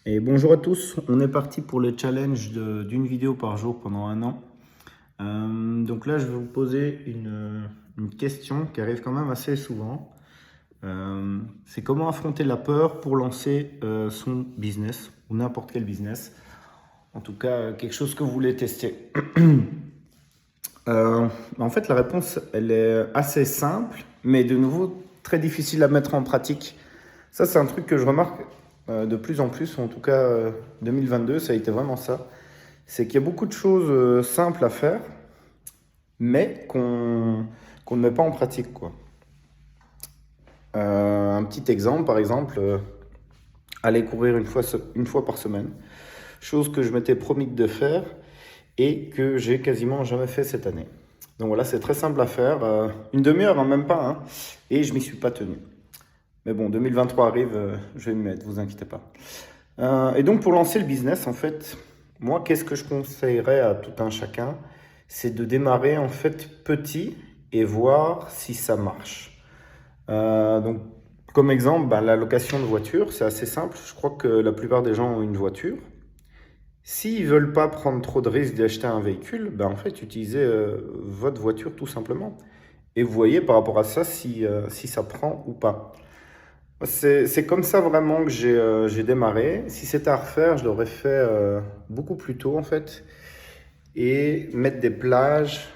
Et bonjour à tous, on est parti pour le challenge d'une vidéo par jour pendant un an. Donc là, je vais vous poser une question qui arrive quand même assez souvent. C'est comment affronter la peur pour lancer son business ou n'importe quel business. En tout cas, quelque chose que vous voulez tester. En fait, la réponse, elle est assez simple, mais de nouveau très difficile à mettre en pratique. Ça, c'est un truc que je remarque de plus en plus, en tout cas 2022, ça a été vraiment ça. C'est qu'il y a beaucoup de choses simples à faire, mais qu'on ne met pas en pratique, quoi. Un petit exemple, par exemple, aller courir une fois par semaine. Chose que je m'étais promis de faire et que j'ai quasiment jamais fait cette année. Donc voilà, c'est très simple à faire. Une demi-heure, hein, même pas, hein, et je m'y suis pas tenu. Mais bon, 2023 arrive, je vais m'y mettre, vous inquiétez pas. Et donc pour lancer le business, en fait, moi, qu'est-ce que je conseillerais à tout un chacun? C'est de démarrer en fait petit et voir si ça marche. Donc, comme exemple, bah, la location de voiture, c'est assez simple. Je crois que la plupart des gens ont une voiture. S'ils veulent pas prendre trop de risques d'acheter un véhicule, bah, en fait, utilisez votre voiture tout simplement. Et vous voyez par rapport à ça si ça prend ou pas. C'est comme ça vraiment que j'ai démarré. Si c'était à refaire, je l'aurais fait beaucoup plus tôt en fait. Et mettre des plages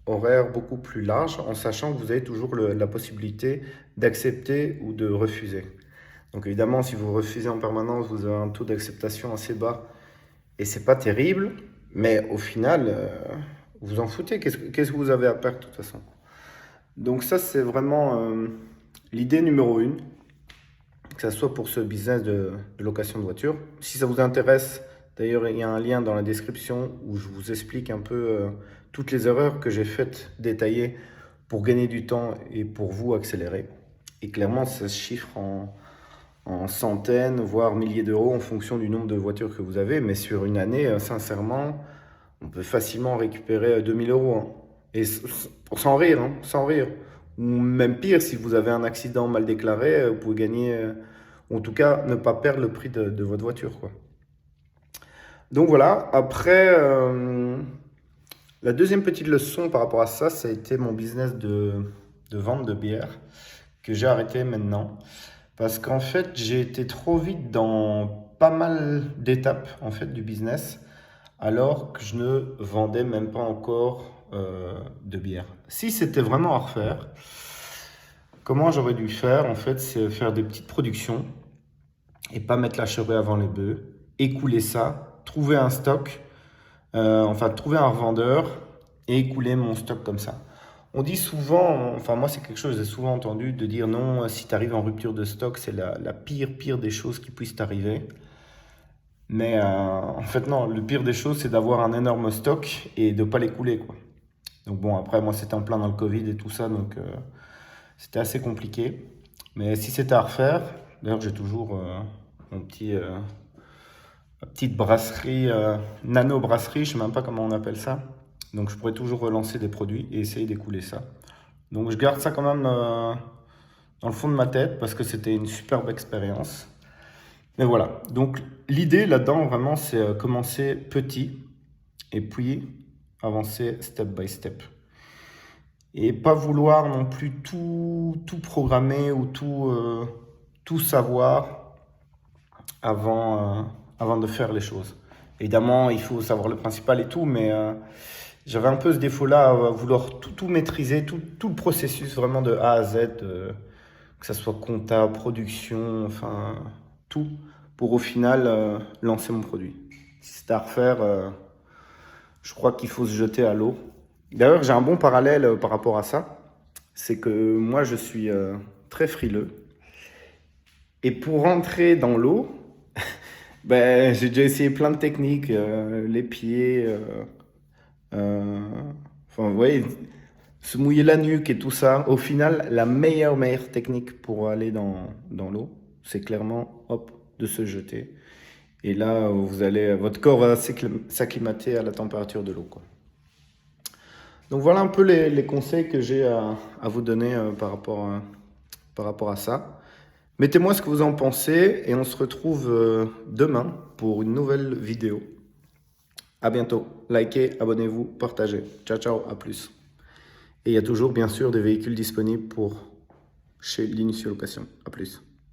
horaires beaucoup plus larges en sachant que vous avez toujours la possibilité d'accepter ou de refuser. Donc évidemment, si vous refusez en permanence, vous avez un taux d'acceptation assez bas et c'est pas terrible, mais au final, vous en foutez. Qu'est-ce que vous avez à perdre de toute façon? Donc ça, c'est vraiment l'idée numéro une, que ce soit pour ce business de location de voiture. Si ça vous intéresse, d'ailleurs, il y a un lien dans la description où je vous explique un peu toutes les erreurs que j'ai faites détaillées pour gagner du temps et pour vous accélérer. Et clairement, ça se chiffre en centaines, voire milliers d'euros en fonction du nombre de voitures que vous avez. Mais sur une année, sincèrement, on peut facilement récupérer 2000 euros, hein. Et sans rire, hein, sans rire. Ou même pire, si vous avez un accident mal déclaré, vous pouvez gagner, ou en tout cas, ne pas perdre le prix de votre voiture, quoi. Donc voilà, après, la deuxième petite leçon par rapport à ça, ça a été mon business de vente de bière, que j'ai arrêté maintenant. Parce qu'en fait, j'ai été trop vite dans pas mal d'étapes en fait, du business, alors que je ne vendais même pas encore de bière. Si c'était vraiment à refaire, comment j'aurais dû faire? En fait, c'est faire des petites productions et pas mettre la charrue avant les bœufs, écouler ça, trouver un stock, enfin trouver un revendeur et écouler mon stock comme ça. On dit souvent, enfin moi c'est quelque chose que j'ai souvent entendu, de dire non, si tu arrives en rupture de stock, c'est la pire des choses qui puissent t'arriver. Mais en fait non, le pire des choses c'est d'avoir un énorme stock et de ne pas l'écouler, quoi. Donc bon, après moi c'était en plein dans le Covid et tout ça, donc c'était assez compliqué. Mais si c'était à refaire, d'ailleurs j'ai toujours mon ma petite brasserie, nano brasserie, je sais même pas comment on appelle ça. Donc je pourrais toujours relancer des produits et essayer d'écouler ça. Donc je garde ça quand même dans le fond de ma tête parce que c'était une superbe expérience. Mais voilà, donc l'idée là-dedans vraiment c'est commencer petit et puis avancer step by step. Et pas vouloir non plus tout programmer ou tout savoir avant de faire les choses. Évidemment, il faut savoir le principal et tout, mais j'avais un peu ce défaut-là à vouloir tout maîtriser, tout le processus vraiment de A à Z, que ça soit compta, production, enfin tout, pour au final lancer mon produit. Si c'est à refaire, je crois qu'il faut se jeter à l'eau. D'ailleurs, j'ai un bon parallèle par rapport à ça. C'est que moi, je suis très frileux. Et pour rentrer dans l'eau, ben, j'ai déjà essayé plein de techniques, les pieds, euh, enfin, vous voyez, se mouiller la nuque et tout ça. Au final, la meilleure technique pour aller dans l'eau, c'est clairement, hop, de se jeter. Et là, votre corps va s'acclimater à la température de l'eau, quoi. Donc voilà un peu les conseils que j'ai à vous donner par rapport à ça. Mettez-moi ce que vous en pensez et on se retrouve demain pour une nouvelle vidéo. À bientôt. Likez, abonnez-vous, partagez. Ciao, ciao, à plus. Et il y a toujours, bien sûr, des véhicules disponibles pour chez l'Initio Location. À plus.